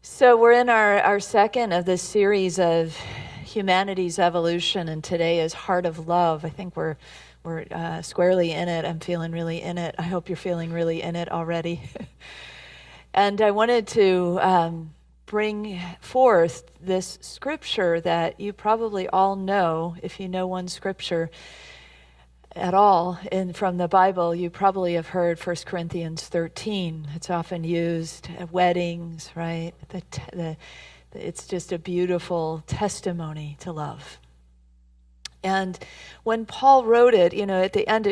So we're in our second of this series of humanity's evolution, and today is Heart of Love. I think we're squarely in it. I'm feeling really in it. I hope you're feeling really in it already. And I wanted to bring forth this scripture that you probably all know. If you know one scripture at all from the Bible, you probably have heard 1 Corinthians 13. It's often used at weddings, right? It's just a beautiful testimony to love. And when Paul wrote it, at the end,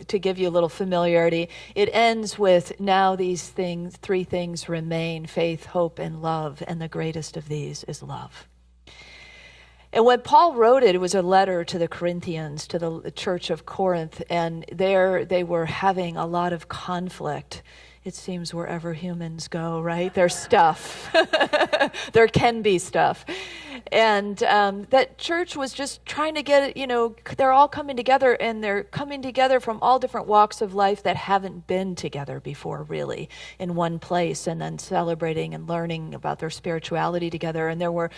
to give you a little familiarity, it ends with, now these things, three things remain: faith, hope, and love. And the greatest of these is love. And when Paul wrote it, it was a letter to the Corinthians, to the church of Corinth, and there they were having a lot of conflict. It seems wherever humans go, right? There's stuff. There can be stuff. And that church was just trying to get it, they're all coming together, and they're coming together from all different walks of life that haven't been together before, really, in one place, and then celebrating and learning about their spirituality together. And there were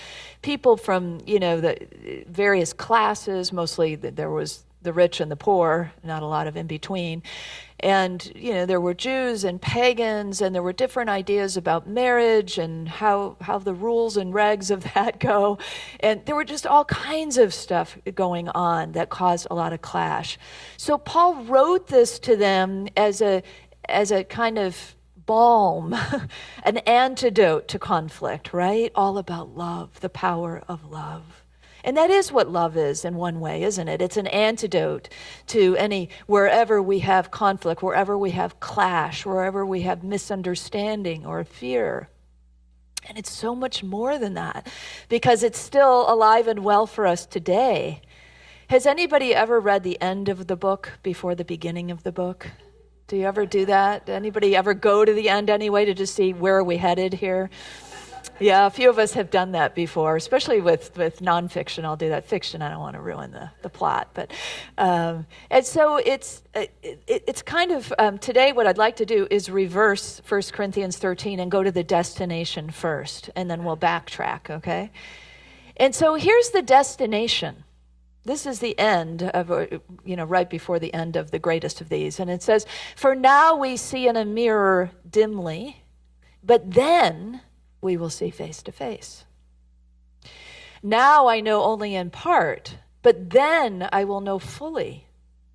people from, the various classes. Mostly there was the rich and the poor, not a lot of in between. And, there were Jews and pagans, and there were different ideas about marriage and how the rules and regs of that go. And there were just all kinds of stuff going on that caused a lot of clash. So Paul wrote this to them as a kind of balm, an antidote to conflict, right? All about love, the power of love. And that is what love is in one way, isn't it? It's an antidote to wherever we have conflict, wherever we have clash, wherever we have misunderstanding or fear. And it's so much more than that, because it's still alive and well for us today. Has anybody ever read the end of the book before the beginning of the book? Do you ever do that? Anybody ever go to the end anyway to just see where are we headed here? Yeah, a few of us have done that before, especially with nonfiction. I'll do that. Fiction, I don't want to ruin the plot. But and so it's kind of, today what I'd like to do is reverse 1 Corinthians 13 and go to the destination first, and then we'll backtrack, okay? And so here's the destination. This is the end of, right before the end of the greatest of these. And it says, "For now we see in a mirror dimly, but then we will see face to face. Now I know only in part, but then I will know fully,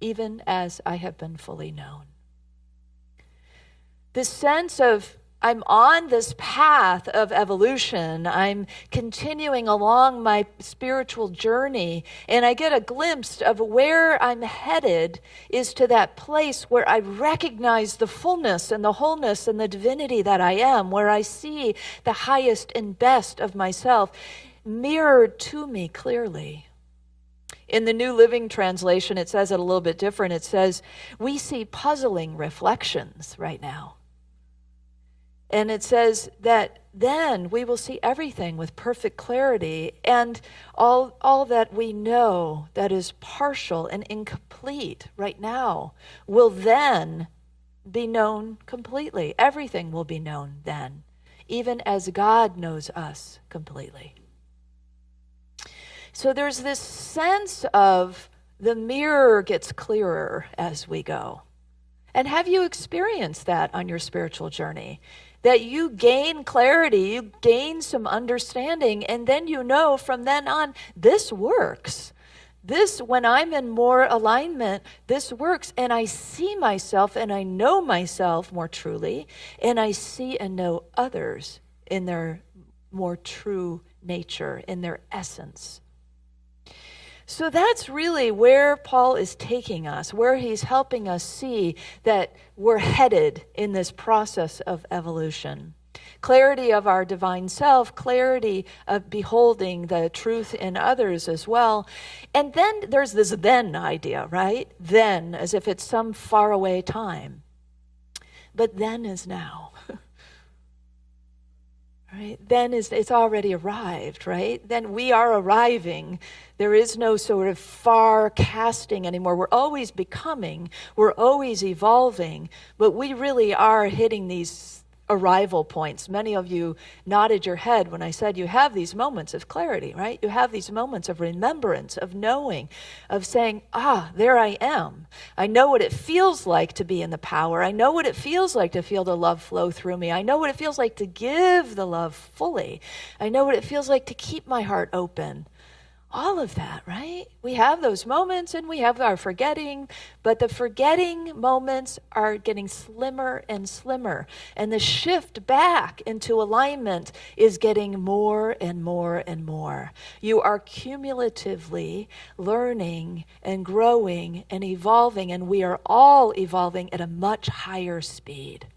even as I have been fully known." This sense of, I'm on this path of evolution. I'm continuing along my spiritual journey, and I get a glimpse of where I'm headed is to that place where I recognize the fullness and the wholeness and the divinity that I am, where I see the highest and best of myself mirrored to me clearly. In the New Living Translation, it says it a little bit different. It says, we see puzzling reflections right now. And it says that then we will see everything with perfect clarity, and all that we know that is partial and incomplete right now will then be known completely. Everything will be known then, even as God knows us completely. So there's this sense of the mirror gets clearer as we go. And have you experienced that on your spiritual journey? That you gain clarity, you gain some understanding, and then from then on, this works. This, when I'm in more alignment, this works, and I see myself and I know myself more truly, and I see and know others in their more true nature, in their essence. So that's really where Paul is taking us, where he's helping us see that we're headed in this process of evolution. Clarity of our divine self, clarity of beholding the truth in others as well. And then there's this then idea, right? Then, as if it's some faraway time. But then is now. Right? Then it's already arrived, right? Then we are arriving. There is no sort of far casting anymore. We're always becoming, we're always evolving, but we really are hitting these arrival points. Many of you nodded your head when I said you have these moments of clarity, right? You have these moments of remembrance, of knowing, of saying, there I am. I know what it feels like to be in the power. I know what it feels like to feel the love flow through me. I know what it feels like to give the love fully. I know what it feels like to keep my heart open. All of that, right? We have those moments and we have our forgetting, but the forgetting moments are getting slimmer and slimmer. And the shift back into alignment is getting more and more and more. You are cumulatively learning and growing and evolving, and we are all evolving at a much higher speed.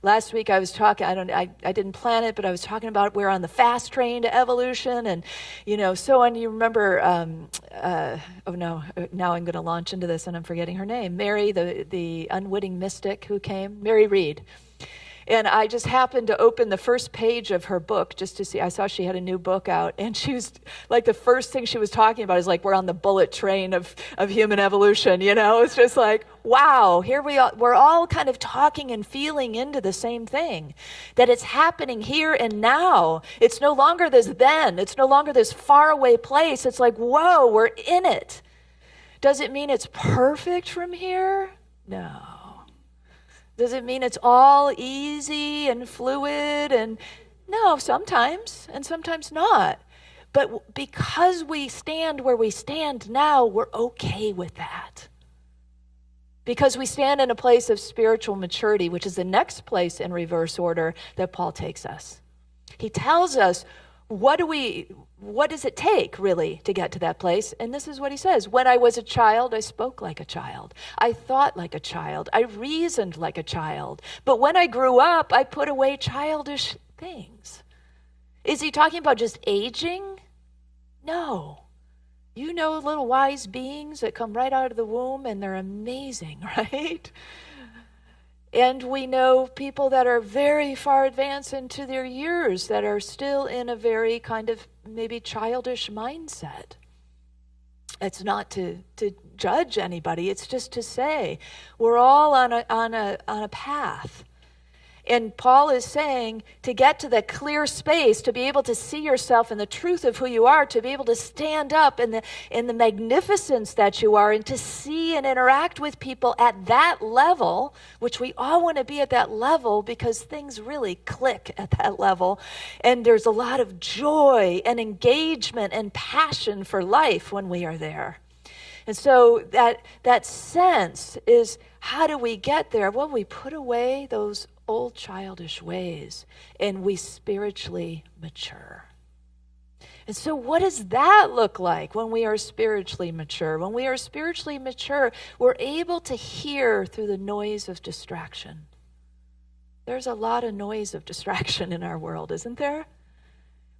Last week I was talking, I didn't plan it, but I was talking about we're on the fast train to evolution and, so on. You remember, now I'm going to launch into this and I'm forgetting her name. Mary, the unwitting mystic who came, Mary Reed. And I just happened to open the first page of her book just to see. I saw she had a new book out, and she was like, the first thing she was talking about is like, we're on the bullet train of human evolution. It's just like, wow, here we are. We're all kind of talking and feeling into the same thing, that it's happening here and now. It's no longer this then. It's no longer this faraway place. It's like, whoa, we're in it. Does it mean it's perfect from here? No. Does it mean it's all easy and fluid? And no, sometimes, and sometimes not. But because we stand where we stand now, we're okay with that. Because we stand in a place of spiritual maturity, which is the next place in reverse order that Paul takes us. He tells us, what does it take, really, to get to that place? And this is what he says. When I was a child, I spoke like a child. I thought like a child. I reasoned like a child. But when I grew up, I put away childish things. Is he talking about just aging? No. You know little wise beings that come right out of the womb, and they're amazing, right? And we know people that are very far advanced into their years that are still in a very kind of maybe childish mindset. It's not to judge anybody. It's just to say we're all on a path. And Paul is saying to get to that clear space, to be able to see yourself in the truth of who you are, to be able to stand up in the magnificence that you are, and to see and interact with people at that level, which we all want to be at that level because things really click at that level. And there's a lot of joy and engagement and passion for life when we are there. And so that sense is, how do we get there? Well, we put away those old childish ways and we spiritually mature. And so what does that look like when we are spiritually mature? When we are spiritually mature, we're able to hear through the noise of distraction. There's a lot of noise of distraction in our world, isn't there?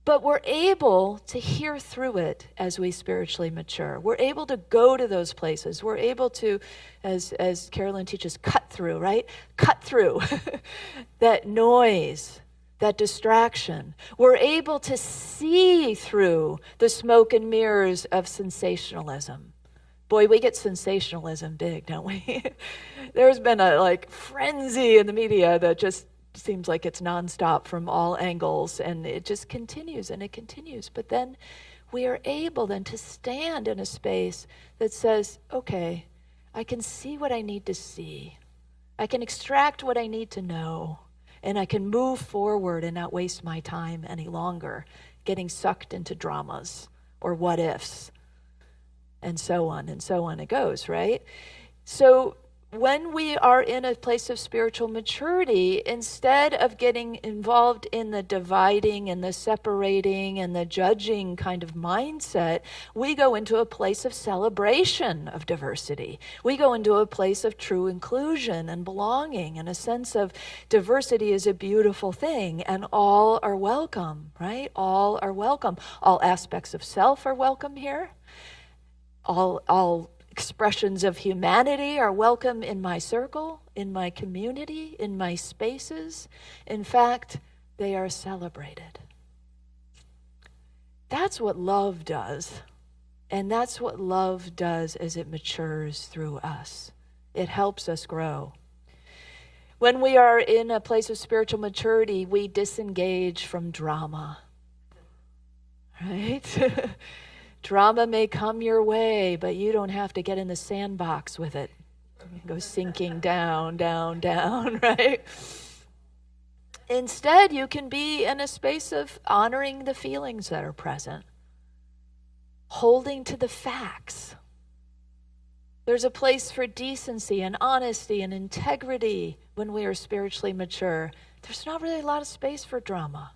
But we're able to hear through it as we spiritually mature. We're able to go to those places. We're able to, as Carolyn teaches, cut through, right? Cut through that noise, that distraction. We're able to see through the smoke and mirrors of sensationalism. Boy, we get sensationalism big, don't we? There's been a frenzy in the media that just seems like it's nonstop from all angles, and it just continues and it continues. But then we are able then to stand in a space that says, okay, I can see what I need to see. I can extract what I need to know, and I can move forward and not waste my time any longer getting sucked into dramas or what ifs, and so on it goes, right? So when we are in a place of spiritual maturity, instead of getting involved in the dividing and the separating and the judging kind of mindset, we go into a place of celebration of diversity. We go into a place of true inclusion and belonging, and a sense of diversity is a beautiful thing, and all are welcome, right? All are welcome. All aspects of self are welcome here. All expressions of humanity are welcome in my circle, in my community, in my spaces. In fact, they are celebrated. That's what love does. And that's what love does as it matures through us. It helps us grow. When we are in a place of spiritual maturity, we disengage from drama, right? Drama may come your way, but you don't have to get in the sandbox with it. You go sinking down, down, down, right? Instead, you can be in a space of honoring the feelings that are present, holding to the facts. There's a place for decency and honesty and integrity when we are spiritually mature. There's not really a lot of space for drama.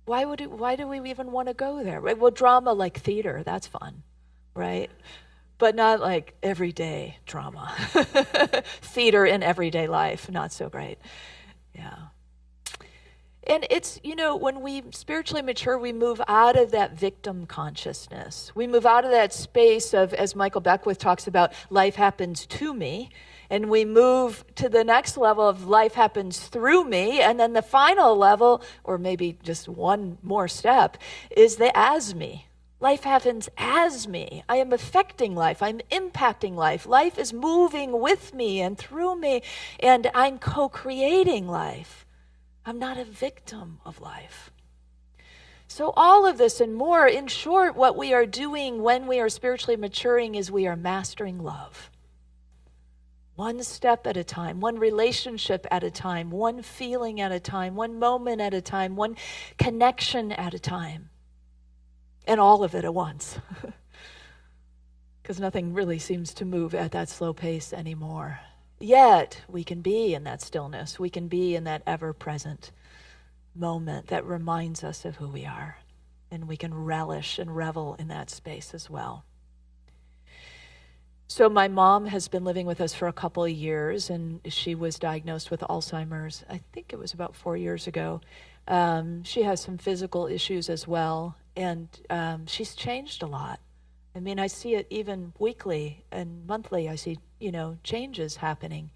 Why do we even want to go there? Well, drama like theater, that's fun, right? But not like everyday drama. Theater in everyday life, not so great. Yeah. And it's, when we spiritually mature, we move out of that victim consciousness. We move out of that space of, as Michael Beckwith talks about, life happens to me. And we move to the next level of life happens through me. And then the final level, or maybe just one more step, is the as me. Life happens as me. I am affecting life. I'm impacting life. Life is moving with me and through me. And I'm co-creating life. I'm not a victim of life. So all of this and more, in short, what we are doing when we are spiritually maturing is we are mastering love. One step at a time, one relationship at a time, one feeling at a time, one moment at a time, one connection at a time. And all of it at once. Because nothing really seems to move at that slow pace anymore. Yet, we can be in that stillness. We can be in that ever-present moment that reminds us of who we are. And we can relish and revel in that space as well. So my mom has been living with us for a couple of years, and she was diagnosed with Alzheimer's. I think it was about 4 years ago. She has some physical issues as well, and she's changed a lot. I mean, I see it even weekly and monthly. I see, changes happening.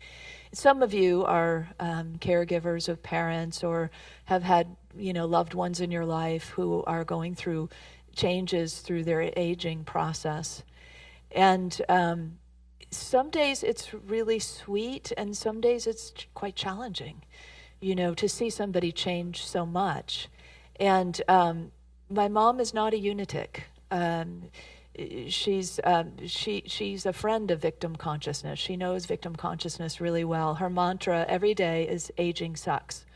Some of you are caregivers of parents or have had, loved ones in your life who are going through changes through their aging process. And some days it's really sweet, and some days it's quite challenging, to see somebody change so much. And my mom is not a unitic. She's a friend of victim consciousness. She knows victim consciousness really well. Her mantra every day is aging sucks.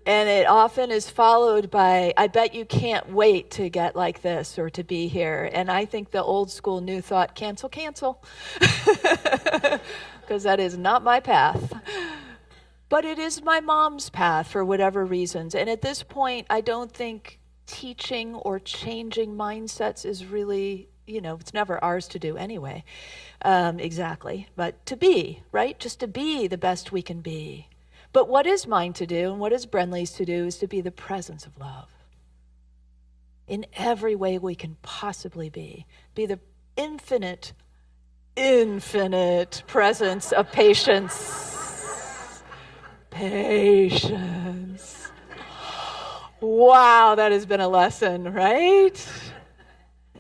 And it often is followed by, I bet you can't wait to get like this or to be here. And I think the old school new thought, cancel. Because that is not my path. But it is my mom's path for whatever reasons. And at this point, I don't think teaching or changing mindsets is really, it's never ours to do anyway. Exactly. But to be, right? Just to be the best we can be. But what is mine to do and what is Brenley's to do is to be the presence of love. In every way we can possibly be. Be the infinite presence of patience. Patience. Wow, that has been a lesson, right?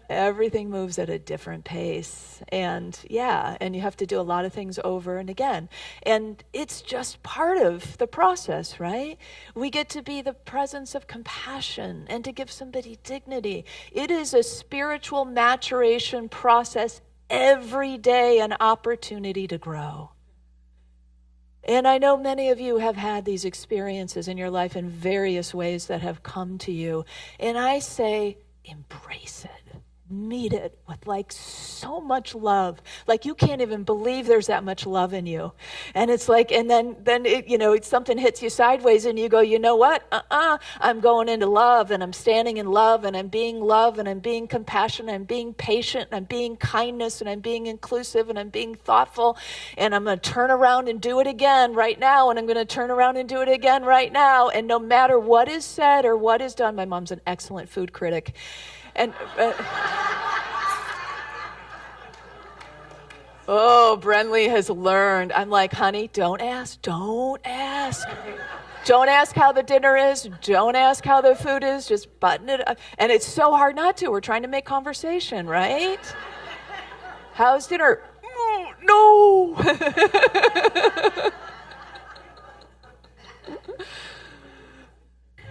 Everything moves at a different pace. And you have to do a lot of things over and again. And it's just part of the process, right? We get to be the presence of compassion and to give somebody dignity. It is a spiritual maturation process every day, an opportunity to grow. And I know many of you have had these experiences in your life in various ways that have come to you. And I say, embrace it. Meet it with so much love. You can't even believe there's that much love in you. And it's and then it, something hits you sideways and you go, you know what? I'm going into love and I'm standing in love and I'm being love and I'm being compassion and I'm being patient and I'm being kindness and I'm being inclusive and I'm being thoughtful and I'm going to turn around and do it again right now and I'm going to turn around and do it again right now. And no matter what is said or what is done, my mom's an excellent food critic. And Brenley has learned. I'm like, honey, don't ask. Don't ask how the dinner is. Don't ask how the food is. Just button it up. And it's so hard not to. We're trying to make conversation, right? How's dinner? don't know.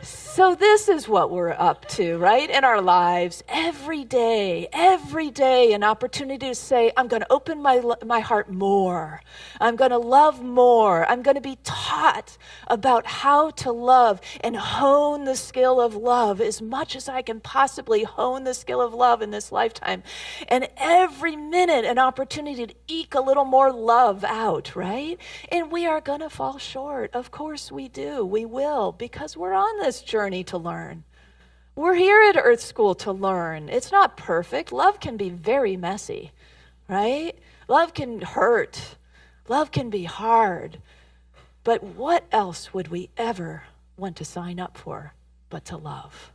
So this is what we're up to, right, in our lives. Every day, an opportunity to say, I'm going to open my heart more. I'm going to love more. I'm going to be taught about how to love and hone the skill of love as much as I can possibly hone the skill of love in this lifetime. And every minute, an opportunity to eke a little more love out, right? And we are going to fall short. Of course we do. We will, because we're on this journey to learn. We're here at Earth School to learn. It's not perfect. Love can be very messy, right? Love can hurt. Love can be hard. But what else would we ever want to sign up for but to love?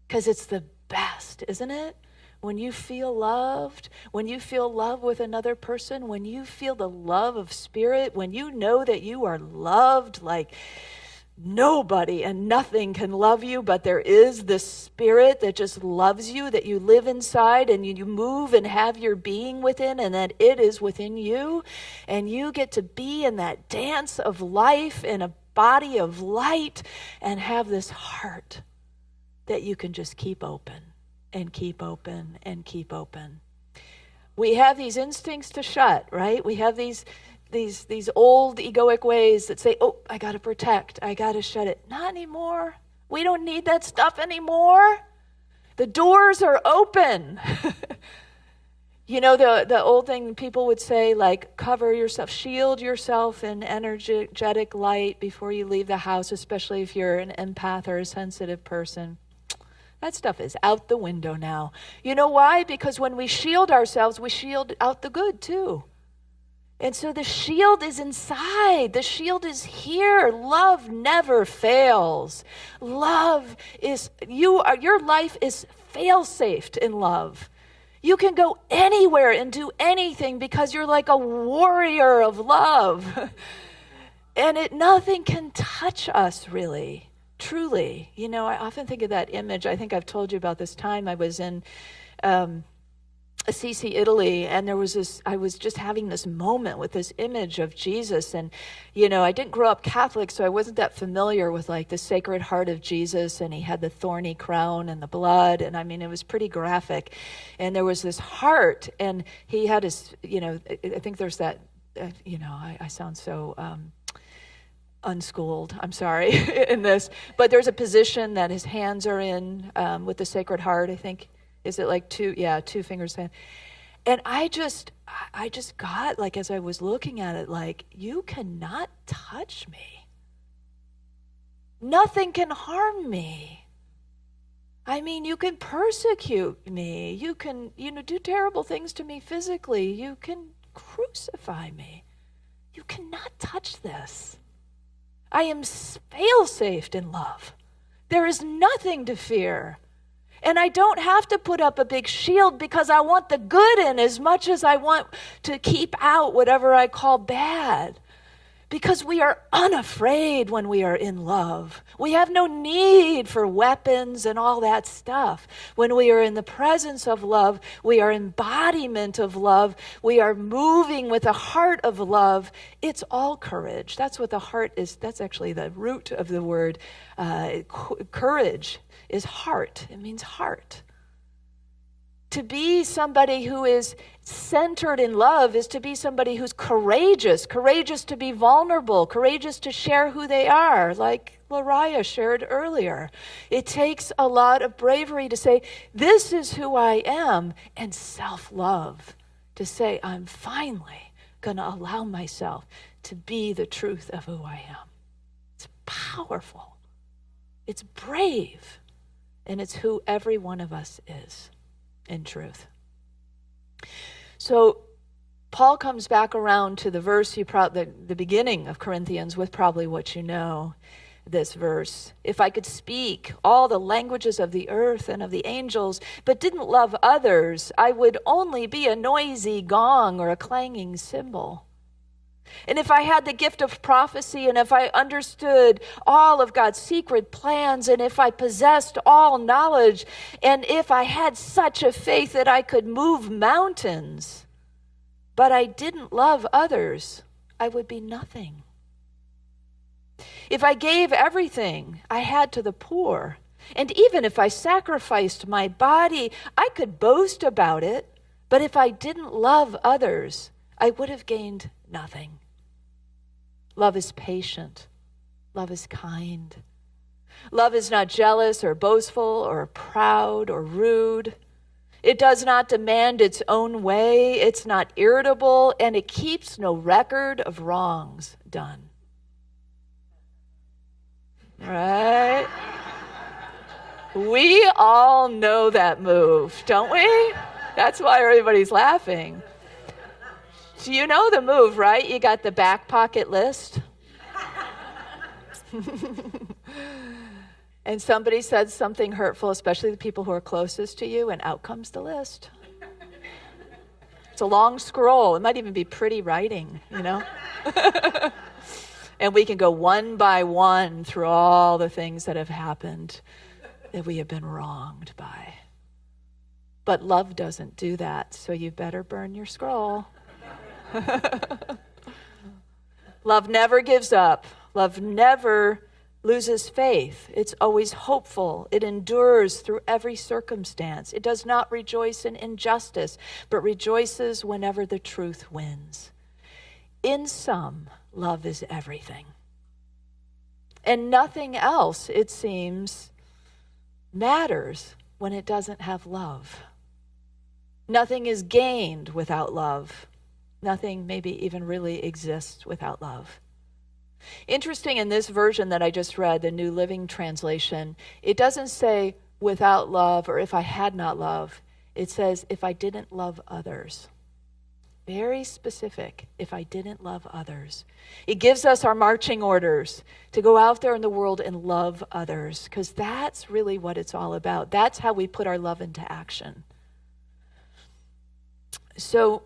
Because it's the best, isn't it? When you feel loved, when you feel love with another person, when you feel the love of spirit, when you know that you are loved like nobody and nothing can love you, but there is this spirit that just loves you, that you live inside and you move and have your being within, and that it is within you. And you get to be in that dance of life in a body of light and have this heart that you can just keep open and keep open and keep open. We have these instincts to shut, right? We have these old egoic ways that say, oh, I got to protect. I got to shut it. Not anymore. We don't need that stuff anymore. The doors are open. You know, the old thing people would say, like, cover yourself, shield yourself in energetic light before you leave the house, especially if you're an empath or a sensitive person. That stuff is out the window now. You know why? Because when we shield ourselves, we shield out the good too. And so the shield is inside. The shield is here. Love never fails. Love is, your life is fail-safed in love. You can go anywhere and do anything because you're like a warrior of love. And nothing can touch us really, truly. You know, I often think of that image. I think I've told you about this time I was in Assisi, Italy, and I was just having this moment with this image of Jesus. And, you know, I didn't grow up Catholic, so I wasn't that familiar with like the Sacred Heart of Jesus, and he had the thorny crown and the blood, and I mean, it was pretty graphic. And there was this heart, and he had his, you know, I think there's that, you know, I sound so unschooled, I'm sorry, in this, but there's a position that his hands are in with the Sacred Heart, I think. Is it like two fingers? And I just got, like, as I was looking at it, like, you cannot touch me. Nothing can harm me. I mean, you can persecute me. You can, you know, do terrible things to me physically. You can crucify me. You cannot touch this. I am fail-safe in love. There is nothing to fear. And I don't have to put up a big shield because I want the good in as much as I want to keep out whatever I call bad. Because we are unafraid when we are in love. We have no need for weapons and all that stuff. When we are in the presence of love, we are embodiment of love. We are moving with a heart of love. It's all courage. That's what the heart is. That's actually the root of the word. Courage is heart. It means heart. To be somebody who is centered in love is to be somebody who's courageous to be vulnerable, courageous to share who they are, like Lariah shared earlier. It takes a lot of bravery to say, this is who I am, and self-love to say, I'm finally going to allow myself to be the truth of who I am. It's powerful. It's brave. And it's who every one of us is. In truth. So Paul comes back around to the verse, the beginning of Corinthians, with probably what you know, this verse. If I could speak all the languages of the earth and of the angels, but didn't love others, I would only be a noisy gong or a clanging cymbal. And if I had the gift of prophecy, and if I understood all of God's secret plans, and if I possessed all knowledge, and if I had such a faith that I could move mountains, but I didn't love others, I would be nothing. If I gave everything I had to the poor, and even if I sacrificed my body, I could boast about it, but if I didn't love others, I would have gained nothing. Love is patient. Love is kind. Love is not jealous or boastful or proud or rude. It does not demand its own way. It's not irritable, and it keeps no record of wrongs done. Right? We all know that move, don't we? That's why everybody's laughing. So you know the move, right? You got the back pocket list. And somebody says something hurtful, especially the people who are closest to you, and out comes the list. It's a long scroll. It might even be pretty writing, you know? And we can go one by one through all the things that have happened that we have been wronged by. But love doesn't do that, so you better burn your scroll. Love never gives up. Love never loses faith. It's always hopeful. It endures through every circumstance. It does not rejoice in injustice, but rejoices whenever the truth wins. In sum, love is everything. And nothing else, it seems, matters when it doesn't have love. Nothing is gained without love. Nothing maybe even really exists without love. Interesting, in this version that I just read, the New Living Translation, it doesn't say without love or if I had not love. It says if I didn't love others. Very specific, if I didn't love others. It gives us our marching orders to go out there in the world and love others, because that's really what it's all about. That's how we put our love into action. So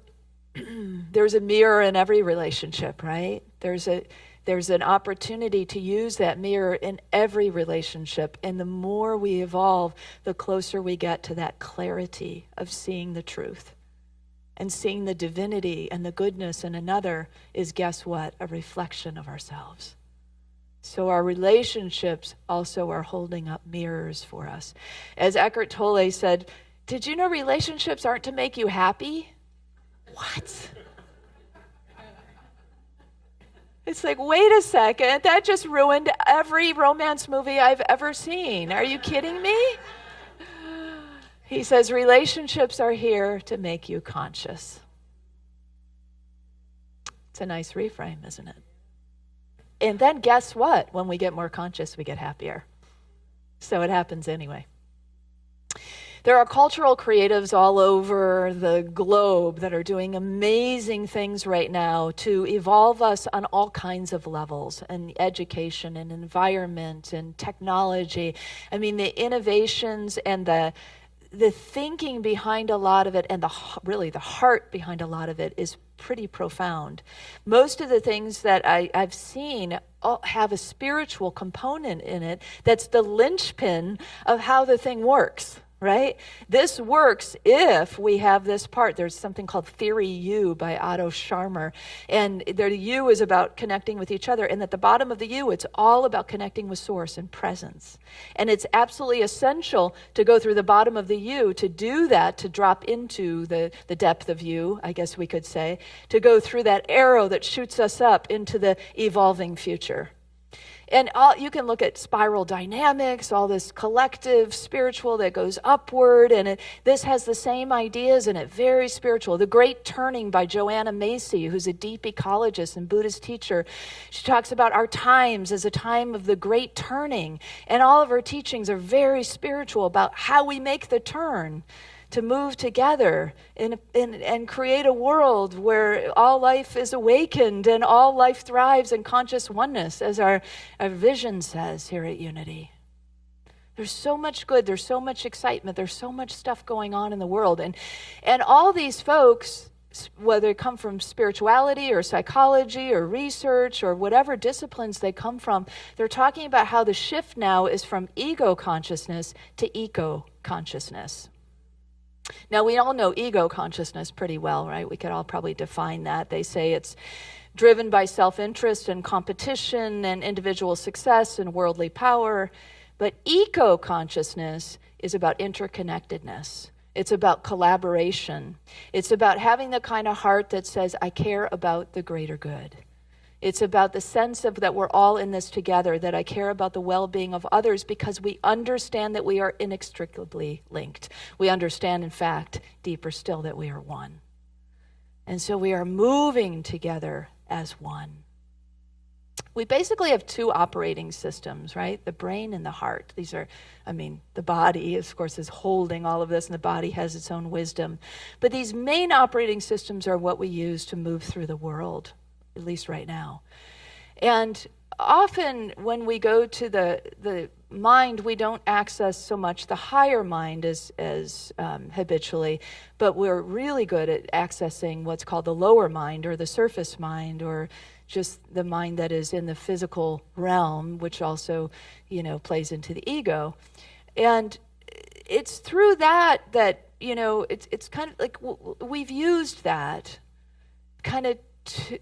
there's a mirror in every relationship, right? There's an opportunity to use that mirror in every relationship. And the more we evolve, the closer we get to that clarity of seeing the truth. And seeing the divinity and the goodness in another is, guess what? A reflection of ourselves. So our relationships also are holding up mirrors for us. As Eckhart Tolle said, did you know relationships aren't to make you happy? What? It's like, wait a second, that just ruined every romance movie I've ever seen. Are you kidding me? He says, relationships are here to make you conscious. It's a nice reframe, isn't it? And then guess what? When we get more conscious, we get happier. So it happens anyway. There are cultural creatives all over the globe that are doing amazing things right now to evolve us on all kinds of levels, and education and environment and technology. I mean, the innovations and the thinking behind a lot of it, and really the heart behind a lot of it, is pretty profound. Most of the things that I've seen all have a spiritual component in it that's the linchpin of how the thing works. Right? This works if we have this part. There's something called Theory U by Otto Scharmer. And the U is about connecting with each other. And at the bottom of the U, it's all about connecting with source and presence. And it's absolutely essential to go through the bottom of the U to do that, to drop into the depth of U, I guess we could say, to go through that arrow that shoots us up into the evolving future. And you can look at spiral dynamics, all this collective spiritual that goes upward, and this has the same ideas in it, very spiritual. The Great Turning by Joanna Macy, who's a deep ecologist and Buddhist teacher. She talks about our times as a time of the Great Turning, and all of her teachings are very spiritual about how we make the turn to move together and create a world where all life is awakened and all life thrives in conscious oneness, as our vision says here at Unity. There's so much good, there's so much excitement, there's so much stuff going on in the world. And all these folks, whether they come from spirituality or psychology or research or whatever disciplines they come from, they're talking about how the shift now is from ego consciousness to eco consciousness. Now, we all know ego consciousness pretty well, right? We could all probably define that. They say it's driven by self-interest and competition and individual success and worldly power. But eco-consciousness is about interconnectedness. It's about collaboration. It's about having the kind of heart that says, I care about the greater good. It's about the sense of that we're all in this together, that I care about the well-being of others because we understand that we are inextricably linked. We understand, in fact, deeper still, that we are one. And so we are moving together as one. We basically have two operating systems, right? The brain and the heart. These are, the body, of course, is holding all of this, and the body has its own wisdom. But these main operating systems are what we use to move through the world, at least right now. And often when we go to the mind, we don't access so much the higher mind as habitually, but we're really good at accessing what's called the lower mind or the surface mind, or just the mind that is in the physical realm, which also, plays into the ego. And it's through that, it's kind of like we've used that kind of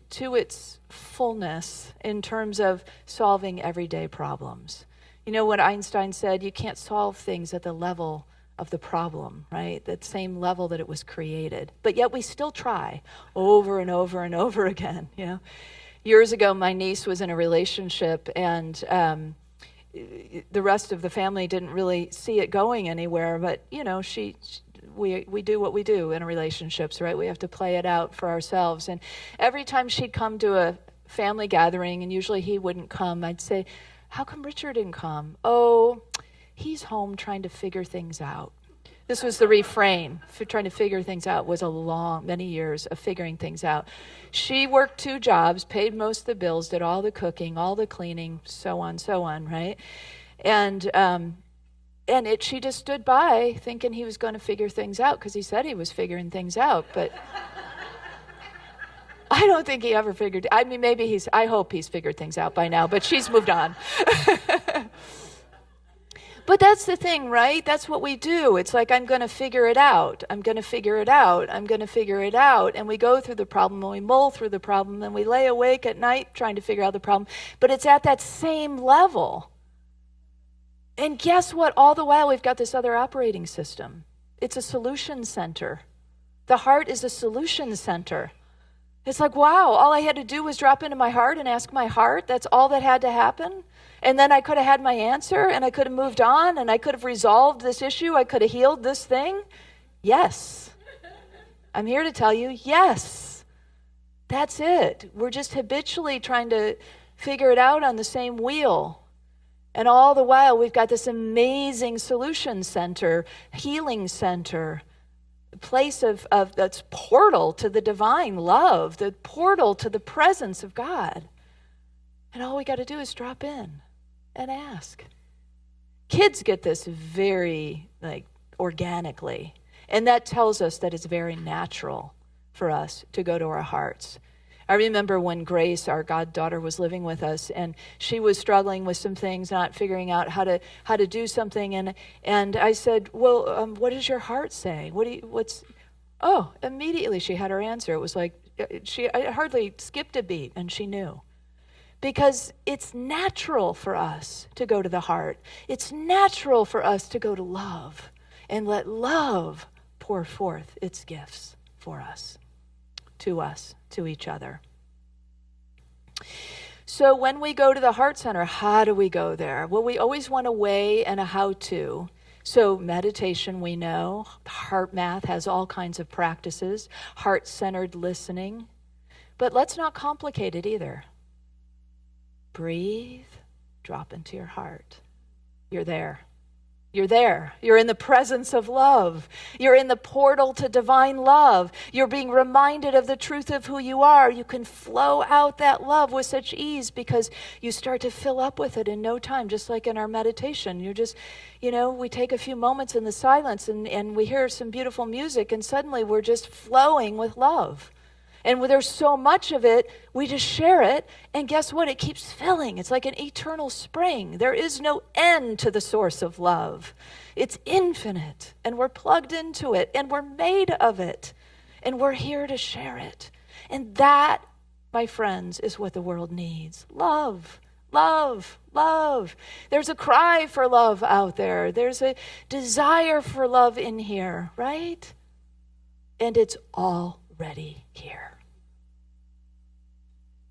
to its fullness in terms of solving everyday problems. What Einstein said, you can't solve things at the level of the problem, right? That same level that it was created. But yet we still try over and over and over again, Years ago, my niece was in a relationship, and the rest of the family didn't really see it going anywhere, but, we do what we do in relationships, right? We have to play it out for ourselves. And every time she'd come to a family gathering, and usually he wouldn't come, I'd say, how come Richard didn't come? Oh, he's home trying to figure things out. This was the refrain. Trying to figure things out was many years of figuring things out. She worked 2 jobs, paid most of the bills, did all the cooking, all the cleaning, so on, right? And she just stood by thinking he was going to figure things out because he said he was figuring things out. But I don't think he ever figured. I hope he's figured things out by now, but she's moved on. But that's the thing, right? That's what we do. It's like, I'm going to figure it out. I'm going to figure it out. I'm going to figure it out. And we go through the problem, and we mull through the problem, and we lay awake at night trying to figure out the problem. But it's at that same level. And guess what? All the while, we've got this other operating system. It's a solution center. The heart is a solution center. It's like, wow, all I had to do was drop into my heart and ask my heart. That's all that had to happen. And then I could have had my answer, and I could have moved on, and I could have resolved this issue. I could have healed this thing. Yes. I'm here to tell you, yes. That's it. We're just habitually trying to figure it out on the same wheel. And all the while, we've got this amazing solution center, healing center, place of that's portal to the divine love, the portal to the presence of God. And all we got to do is drop in and ask. Kids get this very organically, and that tells us that it's very natural for us to go to our hearts. I remember when Grace, our goddaughter, was living with us, and she was struggling with some things, not figuring out how to do something, and I said, well, what does your heart say? Immediately she had her answer. It was like I hardly skipped a beat, and she knew. Because it's natural for us to go to the heart. It's natural for us to go to love and let love pour forth its gifts for us, to each other. So when we go to the heart center, how do we go there? Well, we always want a way and a how-to. So meditation, we know. Heart math has all kinds of practices. Heart-centered listening. But let's not complicate it either. Breathe, drop into your heart. You're there. You're there. You're in the presence of love. You're in the portal to divine love. You're being reminded of the truth of who you are. You can flow out that love with such ease because you start to fill up with it in no time, just like in our meditation. You're just, we take a few moments in the silence and we hear some beautiful music, and suddenly we're just flowing with love. And when there's so much of it, we just share it. And guess what? It keeps filling. It's like an eternal spring. There is no end to the source of love. It's infinite. And we're plugged into it. And we're made of it. And we're here to share it. And that, my friends, is what the world needs. Love. Love, love. There's a cry for love out there. There's a desire for love in here, right? And it's already here.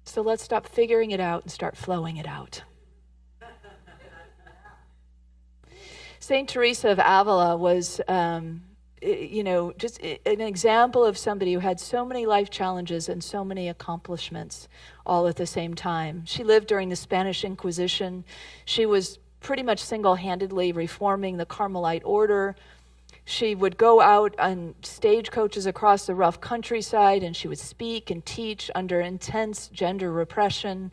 So let's stop figuring it out and start flowing it out. Saint Teresa of Avila was, just an example of somebody who had so many life challenges and so many accomplishments all at the same time. She lived during the Spanish Inquisition. She was pretty much single-handedly reforming the Carmelite order. She would go out on stagecoaches across the rough countryside, and she would speak and teach under intense gender repression.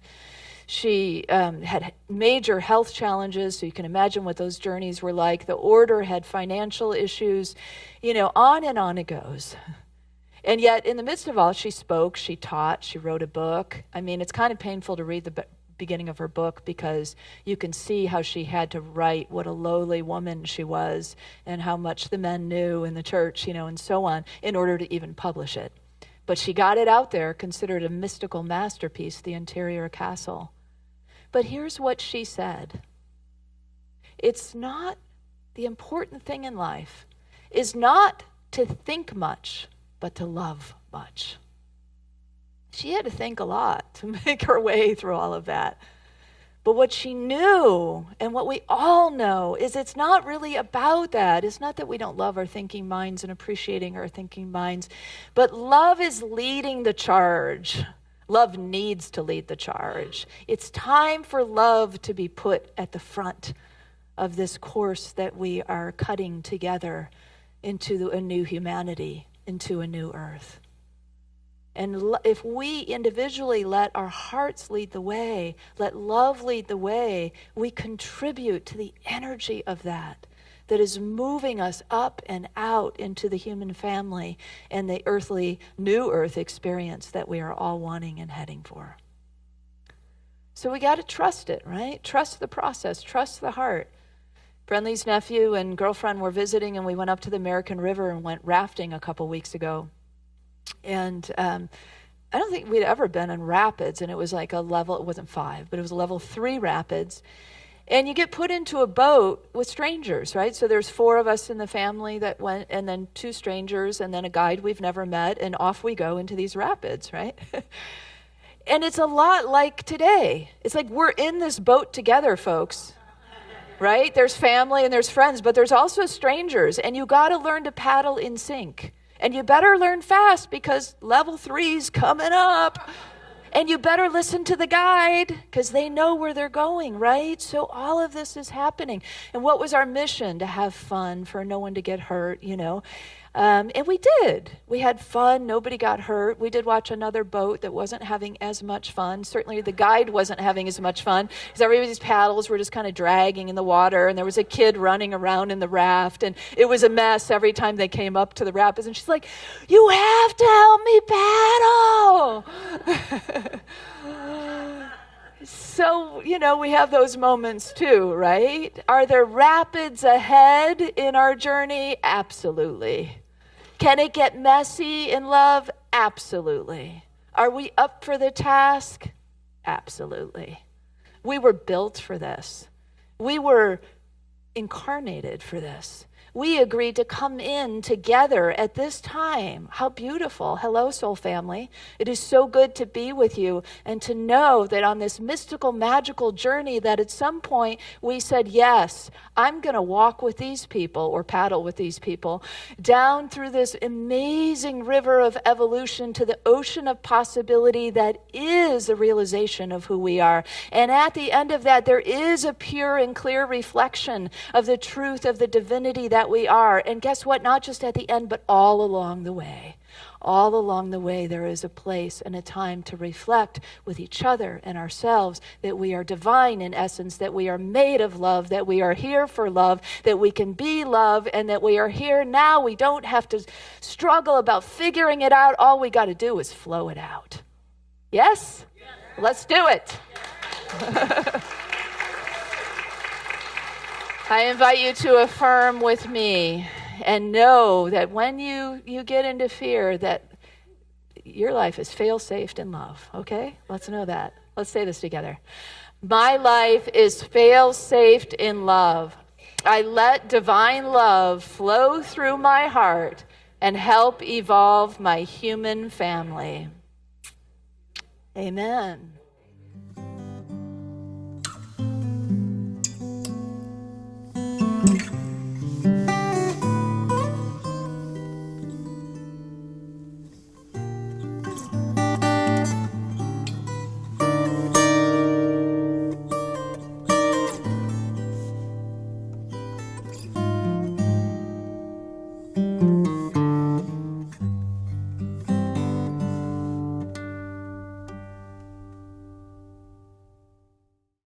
She had major health challenges, so you can imagine what those journeys were like. The order had financial issues, on and on it goes. And yet, in the midst of all, she spoke, she taught, she wrote a book. I mean, it's kind of painful to read the beginning of her book because you can see how she had to write what a lowly woman she was and how much the men knew in the church, and so on, in order to even publish it. But she got it out there, considered a mystical masterpiece, The Interior Castle. But here's what she said. It's not, the important thing in life is not to think much, but to love much. She had to think a lot to make her way through all of that. But what she knew, and what we all know, is it's not really about that. It's not that we don't love our thinking minds and appreciating our thinking minds, but love is leading the charge. Love needs to lead the charge. It's time for love to be put at the front of this course that we are cutting together into a new humanity, into a new earth. And if we individually let our hearts lead the way, let love lead the way, we contribute to the energy of that is moving us up and out into the human family and the earthly, new earth experience that we are all wanting and heading for. So we got to trust it, right? Trust the process, trust the heart. Brenly's nephew and girlfriend were visiting, and we went up to the American River and went rafting a couple weeks ago. And I don't think we'd ever been in rapids, and it was like a level, it wasn't 5, but it was a level 3 rapids. And you get put into a boat with strangers, right? So there's 4 of us in the family that went, and then 2 strangers, and then a guide we've never met, and off we go into these rapids, right? And it's a lot like today. It's like we're in this boat together, folks, right? There's family and there's friends, but there's also strangers, and you got to learn to paddle in sync. And you better learn fast because level 3's coming up. And you better listen to the guide because they know where they're going, right? So all of this is happening. And what was our mission? To have fun, for no one to get hurt, And we did. We had fun. Nobody got hurt. We did watch another boat that wasn't having as much fun. Certainly the guide wasn't having as much fun because everybody's paddles were just kind of dragging in the water. And there was a kid running around in the raft. And it was a mess every time they came up to the rapids. And she's like, "You have to help me paddle." So, we have those moments too, right? Are there rapids ahead in our journey? Absolutely. Can it get messy in love? Absolutely. Are we up for the task? Absolutely. We were built for this. We were incarnated for this. We agreed to come in together at this time. How beautiful. Hello, soul family. It is so good to be with you and to know that on this mystical, magical journey that at some point we said, yes, I'm going to walk with these people or paddle with these people down through this amazing river of evolution to the ocean of possibility that is a realization of who we are. And at the end of that, there is a pure and clear reflection of the truth of the divinity that we are. And guess what? Not just at the end, but all along the way. all along the way there is a place and a time to reflect with each other and ourselves that we are divine in essence, that we are made of love, that we are here for love, that we can be love, and that we are here now. We don't have to struggle about figuring it out. All we got to do is flow it out. Yes? Let's do it. I invite you to affirm with me and know that when you get into fear, that your life is fail-safe in love, okay? Let's know that. Let's say this together. My life is fail-safe in love. I let divine love flow through my heart and help evolve my human family. Amen.